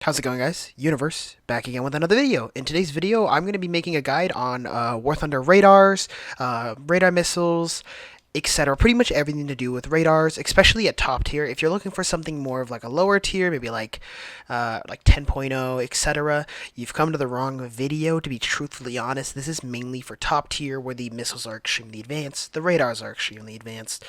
How's it going, guys? Universe, back again with another video. In today's video, I'm going to be making a guide on War Thunder radars, radar missiles, etc. Pretty much everything to do with radars, especially at top tier. If you're looking for something more of like a lower tier, maybe like 10.0, etc., you've come to the wrong video. To be truthfully honest, this is mainly for top tier, where the missiles are extremely advanced, the radars are extremely advanced.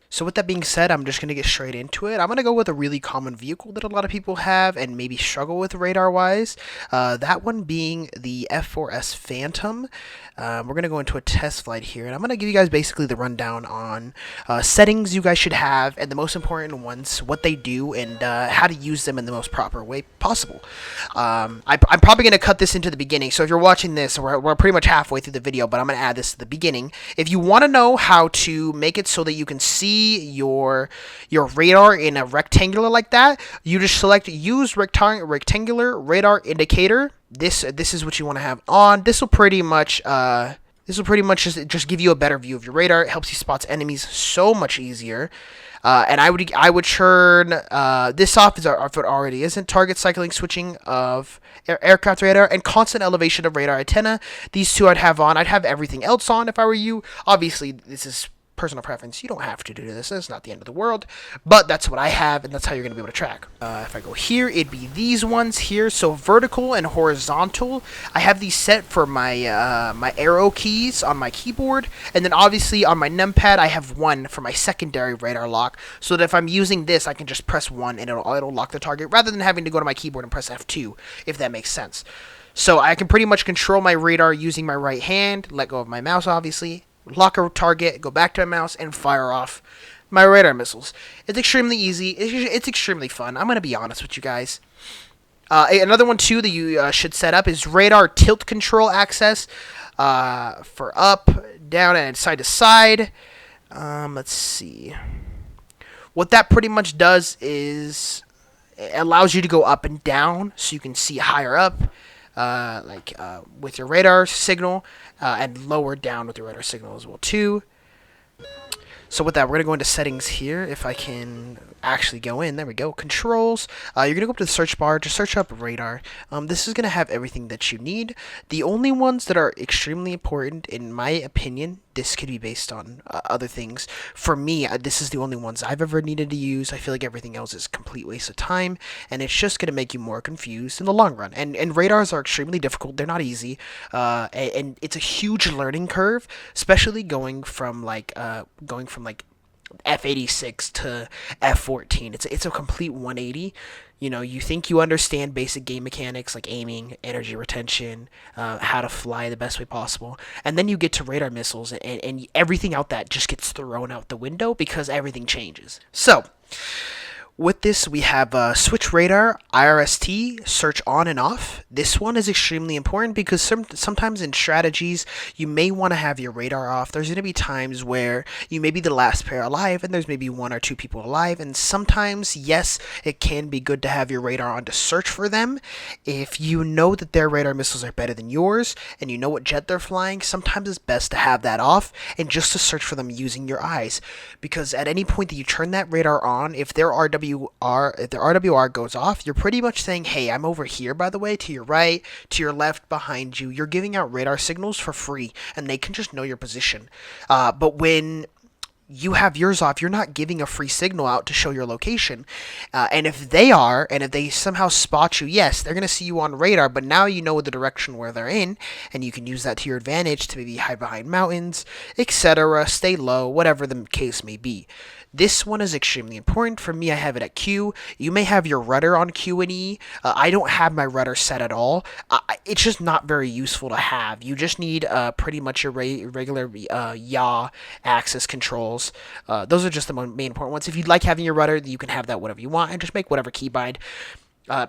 So with that being said, I'm just going to get straight into it. I'm going to go with a really common vehicle that a lot of people have and maybe struggle with radar-wise. That one being the F4S Phantom. We're going to go into a test flight here, and I'm going to give you guys basically the rundown on settings you guys should have, and the most important ones, what they do, and how to use them in the most proper way possible. I'm probably going to cut this into the beginning, so if you're watching this, we're pretty much halfway through the video, but I'm going to add this to the beginning. If you want to know how to make it so that you can see your radar in a rectangular like that, you just select use rectangular radar indicator. This is what you want to have on. This will pretty much just give you a better view of your radar. It helps you spot enemies so much easier. And I would turn this off if it already isn't. Target cycling switching of aircraft radar and constant elevation of radar antenna. These two I'd have on. I'd have everything else on if I were you. Obviously, this is personal preference. You don't have to do this. It's not the end of the world, but that's what I have, and that's how you're going to be able to track. If I go here, it'd be these ones here. So vertical and horizontal, I have these set for my my arrow keys on my keyboard, and then obviously on my numpad I have one for my secondary radar lock, so that if I'm using this, I can just press 1 and it'll lock the target, rather than having to go to my keyboard and press F2, if that makes sense. So I can pretty much control my radar using my right hand, let go of my mouse obviously, lock a target, go back to my mouse, and fire off my radar missiles. It's extremely easy. It's extremely fun. I'm going to be honest with you guys. Another one, too, that you should set up is radar tilt control access for up, down, and side to side. Let's see. What that pretty much does is it allows you to go up and down so you can see higher up. With your radar signal, and lower down with your radar signal as well too. So with that, we're going to go into settings here. If I can actually go in, there we go, controls. You're going to go up to the search bar, just search up radar. This is going to have everything that you need. The only ones that are extremely important, in my opinion, this could be based on other things. For me, this is the only ones I've ever needed to use. I feel like everything else is a complete waste of time, and it's just going to make you more confused in the long run. And radars are extremely difficult. They're not easy, and it's a huge learning curve, especially going from F86 to F14. It's a complete 180. You know, you think you understand basic game mechanics like aiming, energy retention, how to fly the best way possible, and then you get to radar missiles, and everything out that just gets thrown out the window because everything changes. So with this, we have switch radar, IRST, search on and off. This one is extremely important because sometimes in strategies, you may want to have your radar off. There's going to be times where you may be the last pair alive, and there's maybe 1 or 2 people alive, and sometimes, yes, it can be good to have your radar on to search for them. If you know that their radar missiles are better than yours, and you know what jet they're flying, sometimes it's best to have that off, and just to search for them using your eyes, because at any point that you turn that radar on, if their RWR goes off, you're pretty much saying, hey, I'm over here, by the way, to your right, to your left, behind you. You're giving out radar signals for free, and they can just know your position. But when you have yours off, you're not giving a free signal out to show your location. And if they somehow spot you, yes, they're going to see you on radar, but now you know the direction where they're in, and you can use that to your advantage to maybe hide behind mountains, etc., stay low, whatever the case may be. This one is extremely important. For me, I have it at Q. You may have your rudder on Q and E. I don't have my rudder set at all. It's just not very useful to have. You just need pretty much your regular yaw axis controls. Those are just the main important ones. If you'd like having your rudder, you can have that whatever you want, and just make whatever keybind.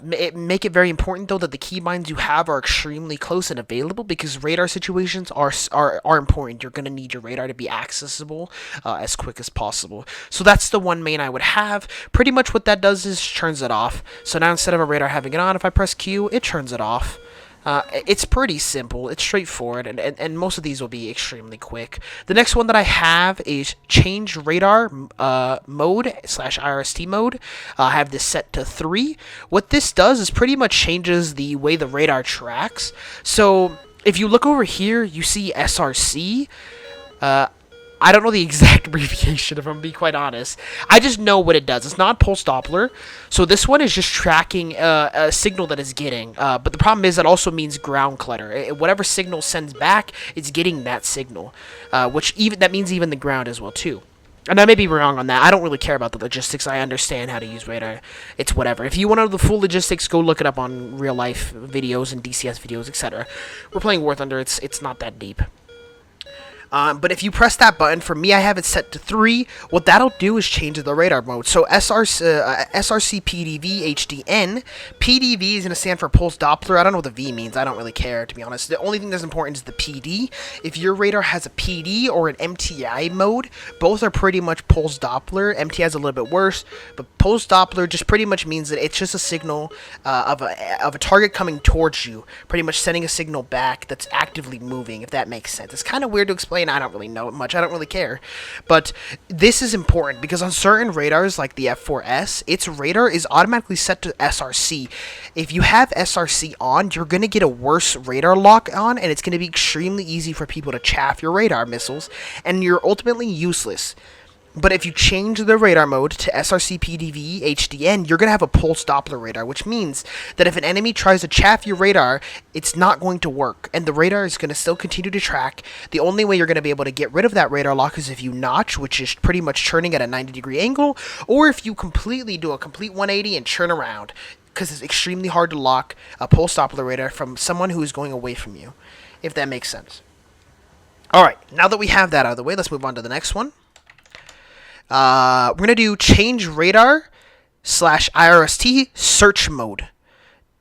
Make it very important, though, that the keybinds you have are extremely close and available, because radar situations are important. You're going to need your radar to be accessible as quick as possible. So that's the one main I would have. Pretty much what that does is turns it off. So now instead of a radar having it on, if I press Q, it turns it off. It's pretty simple. It's straightforward, and most of these will be extremely quick. The next one that I have is change radar mode slash IRST mode. I have this set to 3. What this does is pretty much changes the way the radar tracks. So if you look over here, you see SRC. I don't know the exact abbreviation, if I'm being quite honest. I just know what it does. It's not pulse Doppler, so this one is just tracking a signal that it's getting. But the problem is that also means ground clutter. Whatever signal sends back, it's getting that signal, that means even the ground as well too. And I may be wrong on that. I don't really care about the logistics. I understand how to use radar. It's whatever. If you want to know the full logistics, go look it up on real life videos and DCS videos, etc. We're playing War Thunder. It's not that deep. But if you press that button, for me, I have it set to 3. What that'll do is change the radar mode. So SRC PDV HDN. PDV is going to stand for pulse Doppler. I don't know what the V means. I don't really care, to be honest. The only thing that's important is the PD. If your radar has a PD or an MTI mode, both are pretty much pulse Doppler. MTI is a little bit worse, but pulse Doppler just pretty much means that it's just a signal of a target coming towards you, pretty much sending a signal back that's actively moving, if that makes sense. It's kind of weird to explain. I don't really know it much. I don't really care. But this is important because on certain radars like the F4S, its radar is automatically set to SRC. If you have SRC on, you're going to get a worse radar lock on, and it's going to be extremely easy for people to chaff your radar missiles, and you're ultimately useless. But if you change the radar mode to SRC PDV HDN, you're going to have a pulse Doppler radar, which means that if an enemy tries to chaff your radar, it's not going to work, and the radar is going to still continue to track. The only way you're going to be able to get rid of that radar lock is if you notch, which is pretty much turning at a 90-degree angle, or if you completely do a complete 180 and turn around, because it's extremely hard to lock a pulse Doppler radar from someone who is going away from you, if that makes sense. Alright, now that we have that out of the way, let's move on to the next one. We're going to do change radar slash IRST search mode.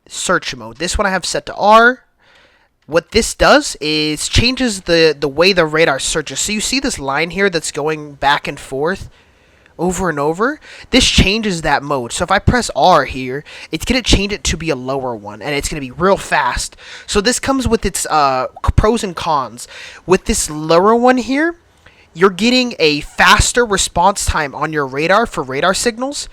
Search mode. This one I have set to R. What this does is changes the way the radar searches. So you see this line here that's going back and forth over and over. This changes that mode. So if I press R here, it's going to change it to be a lower one, and it's going to be real fast. So this comes with its pros and cons. With this lower one here, you're getting a faster response time on your radar for radar signals.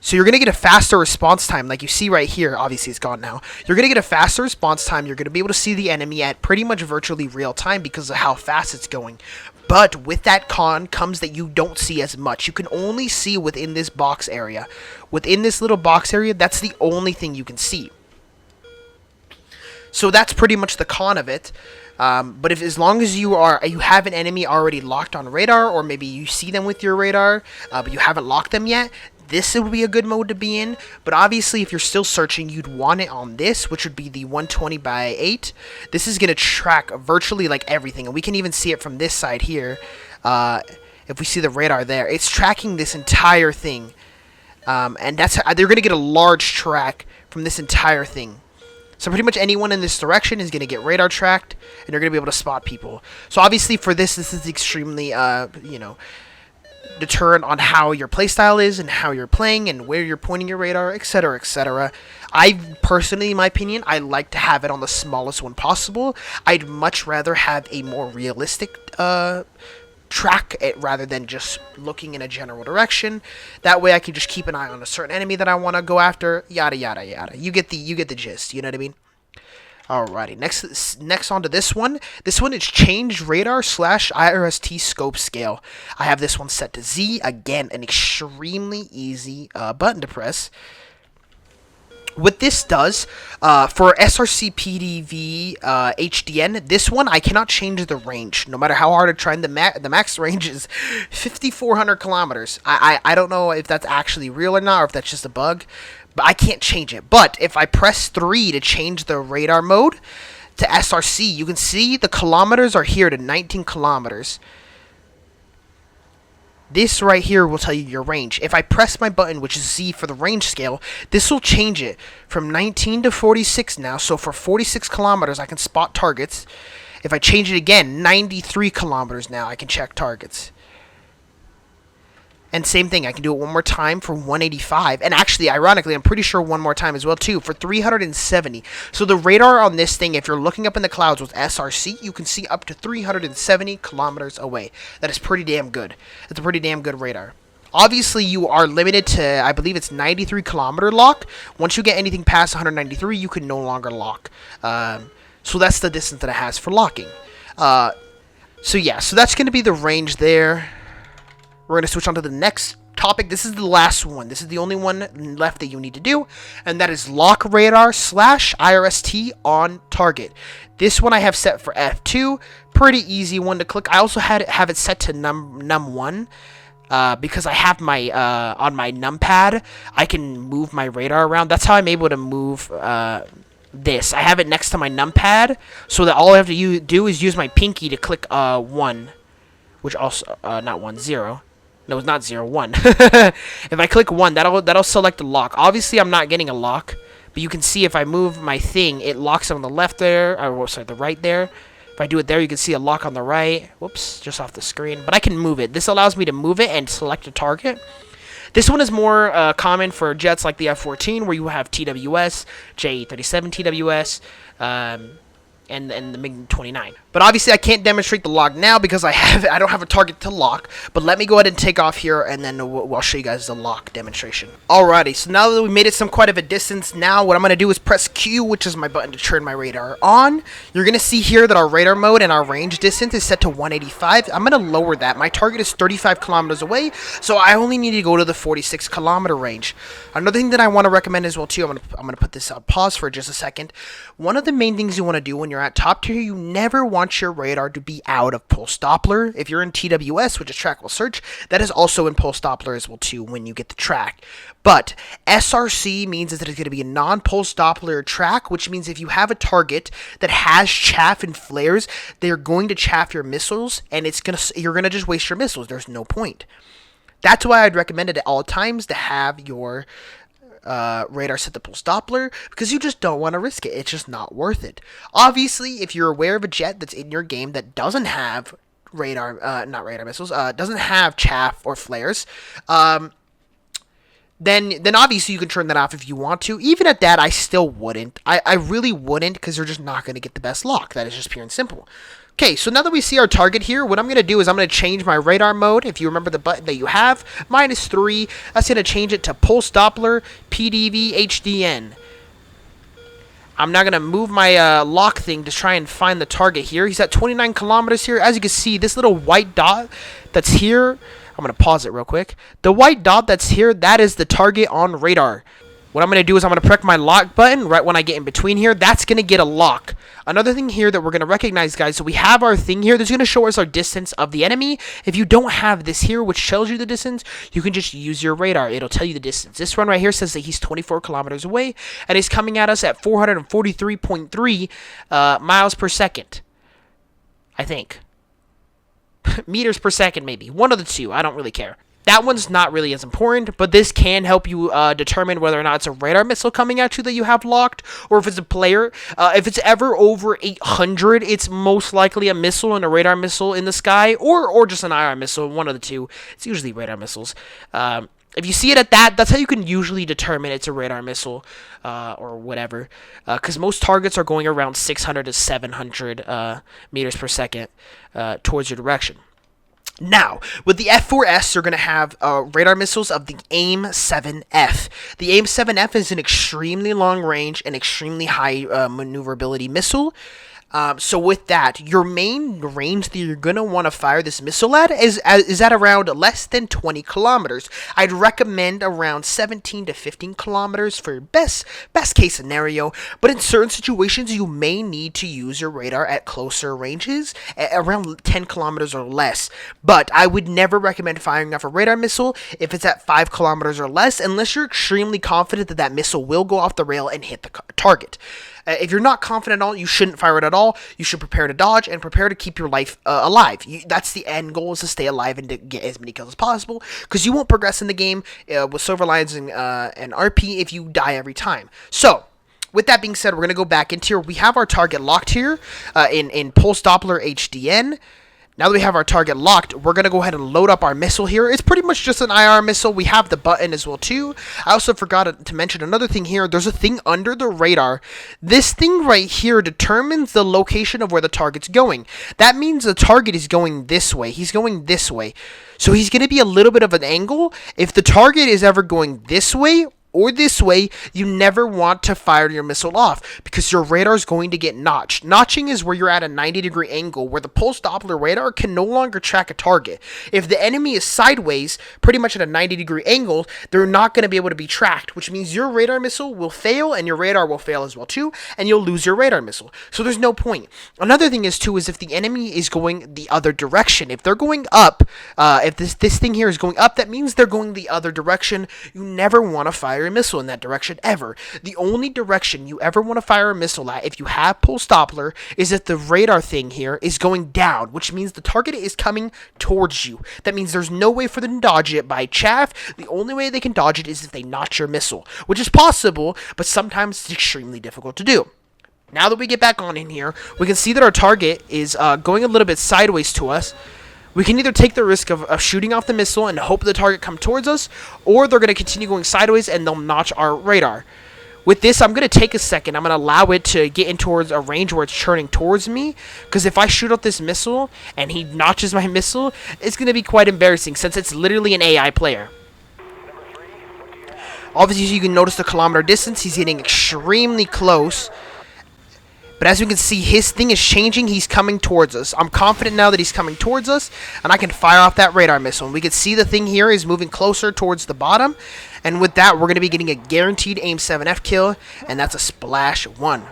So you're going to get a faster response time, like you see right here. Obviously, it's gone now. You're going to get a faster response time. You're going to be able to see the enemy at pretty much virtually real time because of how fast it's going. But with that con comes that you don't see as much. You can only see within this box area. Within this little box area, that's the only thing you can see. So that's pretty much the con of it. But as long as you have an enemy already locked on radar, or maybe you see them with your radar, but you haven't locked them yet, this would be a good mode to be in. But obviously, if you're still searching, you'd want it on this, which would be the 120x8. This is going to track virtually like everything, and we can even see it from this side here. If we see the radar there, it's tracking this entire thing, and they're going to get a large track from this entire thing. So pretty much anyone in this direction is going to get radar tracked, and you're going to be able to spot people. So obviously for this is extremely, deterrent on how your playstyle is and how you're playing and where you're pointing your radar, etc., etc. I personally, in my opinion, I like to have it on the smallest one possible. I'd much rather have a more realistic track it rather than just looking in a general direction. That way I can just keep an eye on a certain enemy that I want to go after, yada yada yada. You get the gist, you know what I mean? Alrighty, next on to this one. This one is change radar slash IRST scope scale. I have this one set to Z. Again, an extremely easy button to press. What this does, for SRC PDV HDN, this one I cannot change the range, no matter how hard I try. The max range is 5,400 kilometers. I don't know if that's actually real or not, or if that's just a bug, but I can't change it. But if I press 3 to change the radar mode to SRC, you can see the kilometers are here to 19 kilometers. This right here will tell you your range. If I press my button, which is Z for the range scale, this will change it from 19 to 46 now. So for 46 kilometers, I can spot targets. If I change it again, 93 kilometers now, I can check targets. And same thing, I can do it one more time for 185. And actually, ironically, I'm pretty sure one more time as well, too, for 370. So the radar on this thing, if you're looking up in the clouds with SRC, you can see up to 370 kilometers away. That is pretty damn good. That's a pretty damn good radar. Obviously, you are limited to, I believe it's 93 kilometer lock. Once you get anything past 193, you can no longer lock. So that's the distance that it has for locking. So yeah, so that's going to be the range there. We're going to switch on to the next topic. This is the last one. This is the only one left that you need to do, and that is lock radar / IRST on target. This one I have set for F2. Pretty easy one to click. I also have it set to num1. Because I have my, on my numpad, I can move my radar around. That's how I'm able to move, this. I have it next to my numpad, so that all I have to do is use my pinky to click, 1. Which also, not 1, 0. No, it's not 0, 1. If I click 1, that'll select the lock. Obviously, I'm not getting a lock, but you can see if I move my thing, it locks on the left there, or sorry, the right there. If I do it there, you can see a lock on the right. Whoops, just off the screen. But I can move it. This allows me to move it and select a target. This one is more common for jets like the F-14, where you have TWS, J-37 TWS, and the MiG-29. But obviously I can't demonstrate the lock now because I don't have a target to lock. But let me go ahead and take off here, and then I'll show you guys the lock demonstration. Alrighty, so now that we made it quite of a distance, now what I'm going to do is press Q, which is my button to turn my radar on. You're going to see here that our radar mode and our range distance is set to 185. I'm going to lower that. My target is 35 kilometers away, so I only need to go to the 46 kilometer range. Another thing that I want to recommend as well too, I'm going to put this on pause for just a second. One of the main things you want to do when you're at top tier, you never want your radar to be out of pulse Doppler. If you're in TWS, which is trackable search, that is also in pulse Doppler as well too when you get the track. But SRC means that it's going to be a non-pulse Doppler track, which means if you have a target that has chaff and flares, they're going to chaff your missiles, and you're gonna just waste your missiles. There's no point. That's why I'd recommend it at all times to have your radar set to pulse Doppler, because you just don't want to risk it. It's just not worth it. Obviously, if you're aware of a jet that's in your game that doesn't have not radar missiles, doesn't have chaff or flares, then obviously you can turn that off if you want to. Even at that, I still wouldn't. I really wouldn't, because you're just not going to get the best lock. That is just pure and simple. Okay, so now that we see our target here, what I'm going to do is I'm going to change my radar mode. If you remember the button that you have, -3. That's going to change it to Pulse Doppler PDV HDN. I'm now going to move my lock thing to try and find the target here. He's at 29 kilometers here. As you can see, this little white dot that's here, I'm going to pause it real quick. The white dot that's here, that is the target on radar. What I'm going to do is I'm going to press my lock button right when I get in between here. That's going to get a lock. Another thing here that we're going to recognize, guys, so we have our thing here that's going to show us our distance of the enemy. If you don't have this here, which tells you the distance, you can just use your radar. It'll tell you the distance. This one right here says that he's 24 kilometers away, and he's coming at us at 443.3 miles per second, I think. Meters per second, maybe. One of the two. I don't really care. That one's not really as important, but this can help you determine whether or not it's a radar missile coming at you that you have locked, or if it's a player. If it's ever over 800, it's most likely a missile and a radar missile in the sky, or just an IR missile, one of the two. It's usually radar missiles. If you see it at that, that's how you can usually determine it's a radar missile, or whatever, because most targets are going around 600 to 700 meters per second towards your direction. Now, with the F4S, you're going to have radar missiles of the AIM-7F. The AIM-7F is an extremely long range and extremely high maneuverability missile. So with that, your main range that you're going to want to fire this missile at is at around less than 20 kilometers. I'd recommend around 17 to 15 kilometers for your best case scenario, but in certain situations, you may need to use your radar at closer ranges, at around 10 kilometers or less. But I would never recommend firing off a radar missile if it's at 5 kilometers or less, unless you're extremely confident that that missile will go off the rail and hit the target. If you're not confident at all, you shouldn't fire it at all. You should prepare to dodge and prepare to keep your life alive. That's the end goal, is to stay alive and to get as many kills as possible, because you won't progress in the game with Silver Lions and RP if you die every time. So, with that being said, we're going to go back into here. We have our target locked here in Pulse Doppler HDN. Now that we have our target locked, we're going to go ahead and load up our missile here. It's pretty much just an IR missile. We have the button as well too. I also forgot to mention another thing here. There's a thing under the radar. This thing right here determines the location of where the target's going. That means the target is going this way. He's going this way. So he's going to be a little bit of an angle. If the target is ever going this way or this way, you never want to fire your missile off because your radar is going to get notched. Notching is where you're at a 90-degree angle where the pulse Doppler radar can no longer track a target. If the enemy is sideways, pretty much at a 90-degree angle, they're not going to be able to be tracked, which means your radar missile will fail and your radar will fail as well too, and you'll lose your radar missile. So there's no point. Another thing is too is if the enemy is going the other direction. If they're going up, if this thing here is going up, that means they're going the other direction. You never want to fire a missile in that direction ever. The only direction you ever want to fire a missile at if you have pulse Doppler is if the radar thing here is going down, which means the target is coming towards you. That means there's no way for them to dodge it by chaff. The only way they can dodge it is if they notch your missile, which is possible, but sometimes it's extremely difficult to do. Now that we get back on in here, we can see that our target is going a little bit sideways to us. We can either take the risk of shooting off the missile and hope the target come towards us, or they're going to continue going sideways and they'll notch our radar. With this, I'm going to take a second. I'm going to allow it to get in towards a range where it's churning towards me, because if I shoot off this missile and he notches my missile, it's going to be quite embarrassing since it's literally an AI player. Obviously, you can notice the kilometer distance. He's getting extremely close. But as we can see, his thing is changing. He's coming towards us. I'm confident now that he's coming towards us, and I can fire off that radar missile. And we can see the thing here is moving closer towards the bottom. And with that, we're going to be getting a guaranteed aim 7F kill, and that's a splash 1.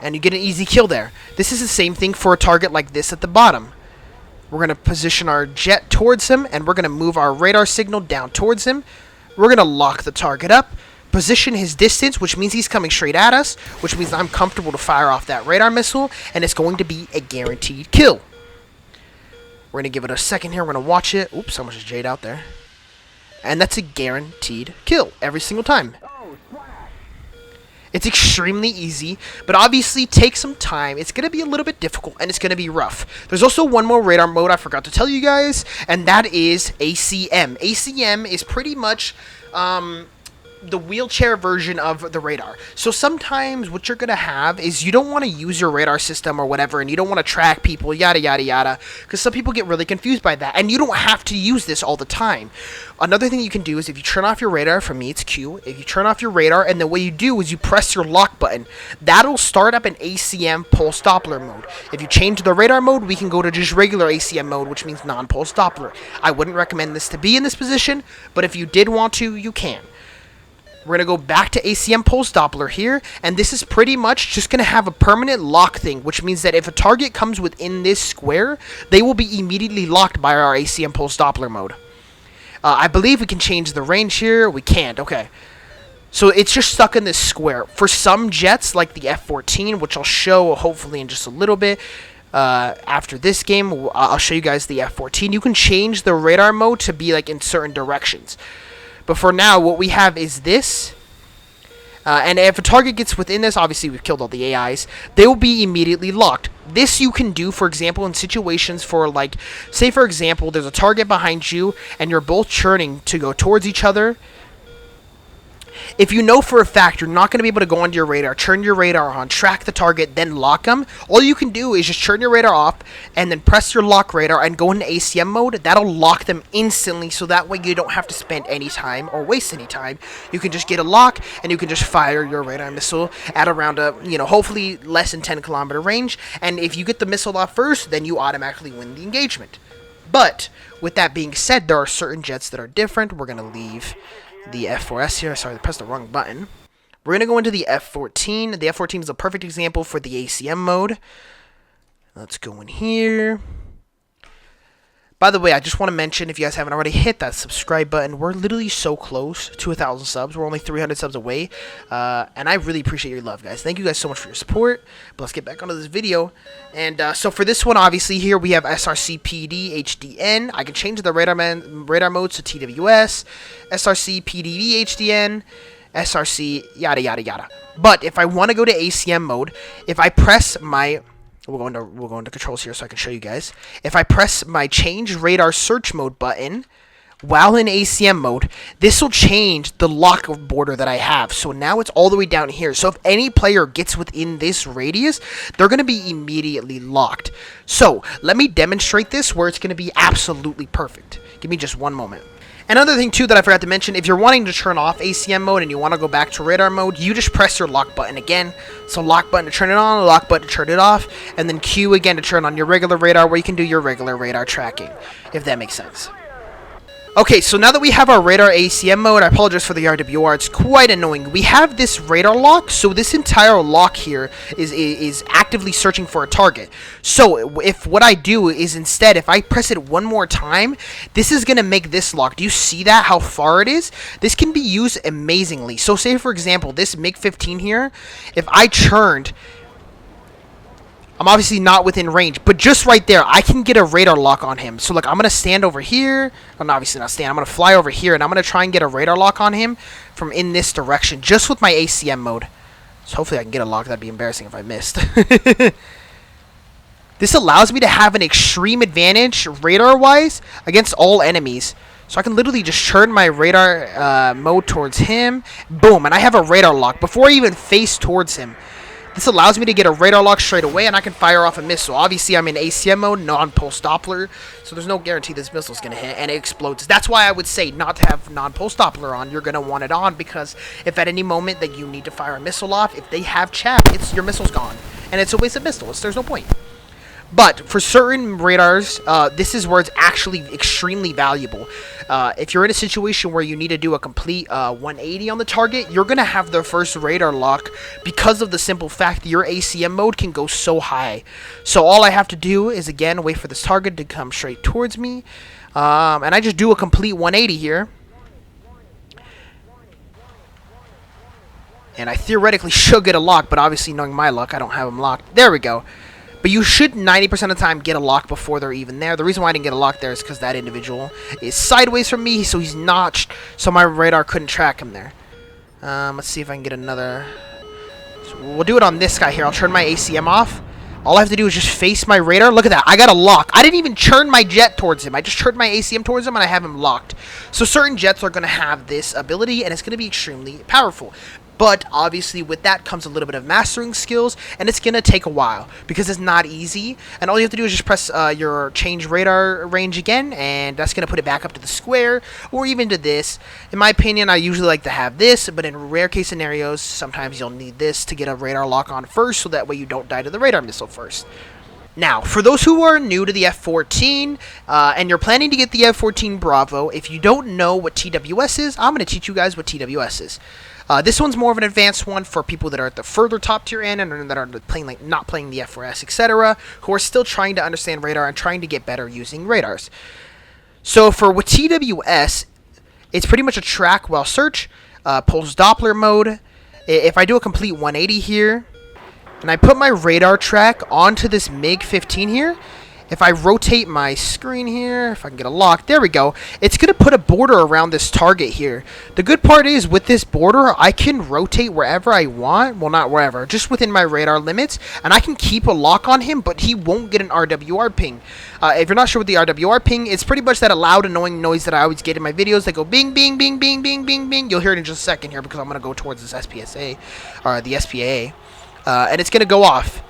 And you get an easy kill there. This is the same thing for a target like this at the bottom. We're going to position our jet towards him, and we're going to move our radar signal down towards him. We're going to lock the target up. Position his distance, which means he's coming straight at us, which means I'm comfortable to fire off that radar missile, and it's going to be a guaranteed kill. We're going to give it a second here. We're going to watch it. Oops, how much is Jade out there? And that's a guaranteed kill every single time. It's extremely easy, but obviously take some time. It's going to be a little bit difficult, and it's going to be rough. There's also one more radar mode I forgot to tell you guys, and that is ACM. ACM is pretty much the wheelchair version of the radar. So sometimes what you're going to have is you don't want to use your radar system or whatever, and you don't want to track people, yada, yada, yada, because some people get really confused by that, and you don't have to use this all the time. Another thing you can do is if you turn off your radar, for me it's Q, if you turn off your radar, and the way you do is you press your lock button, that'll start up an ACM pulse Doppler mode. If you change the radar mode, we can go to just regular ACM mode, which means non-pulse Doppler. I wouldn't recommend this to be in this position, but if you did want to, you can. We're going to go back to ACM pulse Doppler here, and this is pretty much just going to have a permanent lock thing, which means that if a target comes within this square, they will be immediately locked by our ACM pulse Doppler mode. I believe we can change the range here. We can't. Okay. So it's just stuck in this square. For some jets, like the F-14, which I'll show hopefully in just a little bit, after this game, I'll show you guys the F-14. You can change the radar mode to be like in certain directions. But for now, what we have is this. And if a target gets within this, obviously we've killed all the AIs, they will be immediately locked. This you can do, for example, in situations for, like, say for example, there's a target behind you, and you're both churning to go towards each other. If you know for a fact you're not going to be able to go onto your radar, turn your radar on, track the target, then lock them, all you can do is just turn your radar off and then press your lock radar and go into ACM mode. That'll lock them instantly, so that way you don't have to spend any time or waste any time. You can just get a lock and you can just fire your radar missile at around a, hopefully less than 10 kilometer range. And if you get the missile off first, then you automatically win the engagement. But with that being said, there are certain jets that are different. We're going to leave the F4S here. Sorry, I pressed the wrong button. We're going to go into the F14. The F14 is a perfect example for the ACM mode. Let's go in here. By the way, I just want to mention, if you guys haven't already, hit that subscribe button. We're literally so close to 1,000 subs. We're only 300 subs away. And I really appreciate your love, guys. Thank you guys so much for your support. But let's get back onto this video. And so for this one, obviously, here we have SRC PD HDN. I can change the radar modes to TWS, SRC PDV HDN, SRC, yada, yada, yada. But if I want to go to ACM mode, if I press my We'll go into controls here so I can show you guys. If I press my change radar search mode button while in ACM mode, this will change the lock border that I have. So now it's all the way down here. So if any player gets within this radius, they're going to be immediately locked. So let me demonstrate this where it's going to be absolutely perfect. Give me just one moment. Another thing too that I forgot to mention, if you're wanting to turn off ACM mode and you want to go back to radar mode, you just press your lock button again. So lock button to turn it on, lock button to turn it off, and then Q again to turn on your regular radar where you can do your regular radar tracking, if that makes sense. Okay, so now that we have our radar ACM mode, I apologize for the RWR, it's quite annoying. We have this radar lock, so this entire lock here is actively searching for a target. So if what I do is instead, if I press it one more time, this is going to make this lock. Do you see that, how far it is? This can be used amazingly. So say, for example, this MiG-15 here, if I churned, I'm obviously not within range, but just right there, I can get a radar lock on him. So, like, I'm going to stand over here. I'm obviously not stand. I'm going to fly over here, and I'm going to try and get a radar lock on him from in this direction, just with my ACM mode. So, hopefully I can get a lock. That'd be embarrassing if I missed. This allows me to have an extreme advantage, radar-wise, against all enemies. So, I can literally just turn my radar mode towards him. Boom, and I have a radar lock before I even face towards him. This allows me to get a radar lock straight away, and I can fire off a missile. Obviously, I'm in ACM mode, non-pulse Doppler, so there's no guarantee this missile is going to hit, and it explodes. That's why I would say not to have non-pulse Doppler on. You're going to want it on, because if at any moment that you need to fire a missile off, if they have chaff, your missile's gone, and it's a waste of missiles. There's no point. But for certain radars, this is where it's actually extremely valuable. If you're in a situation where you need to do a complete 180 on the target, you're going to have the first radar lock because of the simple fact that your ACM mode can go so high. So all I have to do is, again, wait for this target to come straight towards me. And I just do a complete 180 here. And I theoretically should get a lock, but obviously knowing my luck, I don't have them locked. There we go. But you should 90% of the time get a lock before they're even there. The reason why I didn't get a lock there is because that individual is sideways from me, so he's notched, so my radar couldn't track him there. Let's see if I can get another. So we'll do it on this guy here. I'll turn my ACM off. All I have to do is just face my radar. Look at that. I got a lock. I didn't even turn my jet towards him. I just turned my ACM towards him, and I have him locked. So certain jets are going to have this ability, and it's going to be extremely powerful. But obviously with that comes a little bit of mastering skills, and it's going to take a while because it's not easy. And all you have to do is just press your change radar range again, and that's going to put it back up to the square or even to this. In my opinion, I usually like to have this, but in rare case scenarios, sometimes you'll need this to get a radar lock on first, so that way you don't die to the radar missile first. Now, for those who are new to the F-14, and you're planning to get the F-14 Bravo, if you don't know what TWS is, I'm going to teach you guys what TWS is. This one's more of an advanced one for people that are at the further top tier end and that are playing not playing the F4S, etc., who are still trying to understand radar and trying to get better using radars. So for with TWS, it's pretty much a track while search, pulse Doppler mode. If I do a complete 180 here, and I put my radar track onto this MiG-15 here, if I rotate my screen here, if I can get a lock, there we go, it's going to put a border around this target here. The good part is, with this border, I can rotate wherever I want. Well, not wherever, just within my radar limits, and I can keep a lock on him, but he won't get an RWR ping. If you're not sure what the RWR ping, it's pretty much that loud, annoying noise that I always get in my videos that go bing, bing, bing, bing, bing, bing, bing. You'll hear it in just a second here because I'm going to go towards this SPSA, or the SPA, and it's going to go off.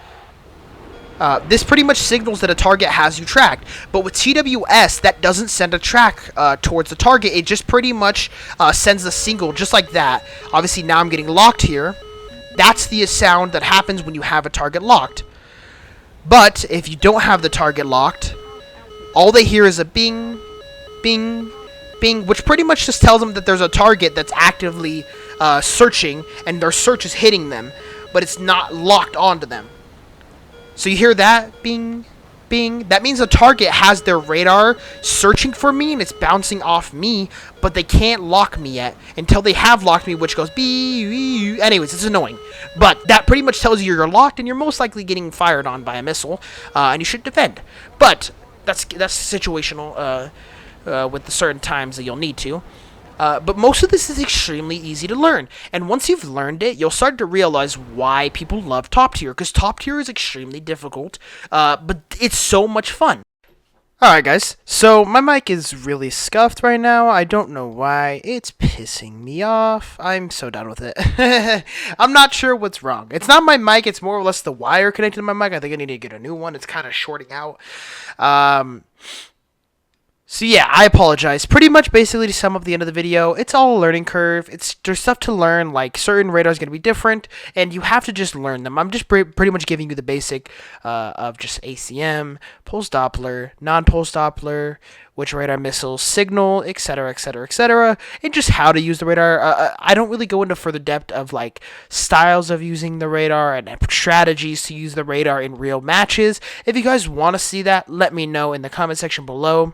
This pretty much signals that a target has you tracked. But with TWS, that doesn't send a track towards the target. It just pretty much sends a single, just like that. Obviously, now I'm getting locked here. That's the sound that happens when you have a target locked. But if you don't have the target locked, all they hear is a bing, bing, bing, which pretty much just tells them that there's a target that's actively searching, and their search is hitting them, but it's not locked onto them. So you hear that, bing, bing. That means the target has their radar searching for me, and it's bouncing off me, but they can't lock me yet until they have locked me, which goes bee. Anyways, it's annoying. But that pretty much tells you you're locked, and you're most likely getting fired on by a missile, and you should defend. But that's situational with the certain times that you'll need to. But most of this is extremely easy to learn. And once you've learned it, you'll start to realize why people love top tier. Because top tier is extremely difficult, but it's so much fun. Alright guys, so my mic is really scuffed right now. I don't know why. It's pissing me off. I'm so done with it. I'm not sure what's wrong. It's not my mic, it's more or less the wire connected to my mic. I think I need to get a new one. It's kind of shorting out. So yeah, I apologize. Pretty much basically to sum up the end of the video, it's all a learning curve. There's stuff to learn, like certain radars going to be different, and you have to just learn them. I'm just pretty much giving you the basic of just ACM, pulse Doppler, non-pulse Doppler, which radar missiles signal, etc., etc., etc., and just how to use the radar. I don't really go into further depth of like styles of using the radar and strategies to use the radar in real matches. If you guys want to see that, let me know in the comment section below.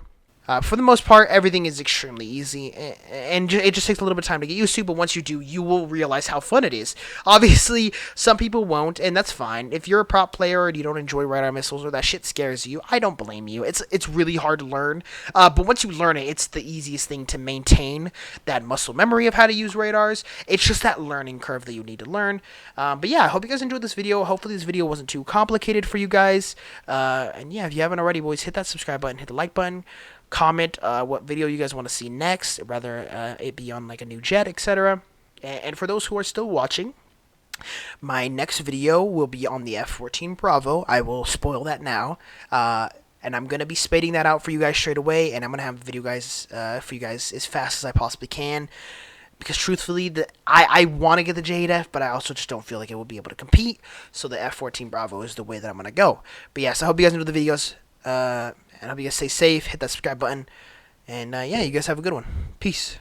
For the most part, everything is extremely easy, and it just takes a little bit of time to get used to, but once you do, you will realize how fun it is. Obviously, some people won't, and that's fine. If you're a prop player and you don't enjoy radar missiles or that shit scares you, I don't blame you. It's really hard to learn, but once you learn it, it's the easiest thing to maintain that muscle memory of how to use radars. It's just that learning curve that you need to learn. But yeah, I hope you guys enjoyed this video. Hopefully this video wasn't too complicated for you guys. And yeah, if you haven't already, boys, hit that subscribe button, hit the like button. Comment what video you guys want to see next, rather it be on like a new jet, etc. And for those who are still watching, my next video will be on the F-14 Bravo. I will spoil that now, and I'm gonna be spading that out for you guys straight away, and I'm gonna have a video guys for you guys as fast as I possibly can. Because truthfully, I want to get the JDF, but I also just don't feel like it will be able to compete. So the F-14 Bravo is the way that I'm gonna go. But yes, I hope you guys enjoy the videos. And I hope you guys stay safe, hit that subscribe button, and yeah, you guys have a good one. Peace.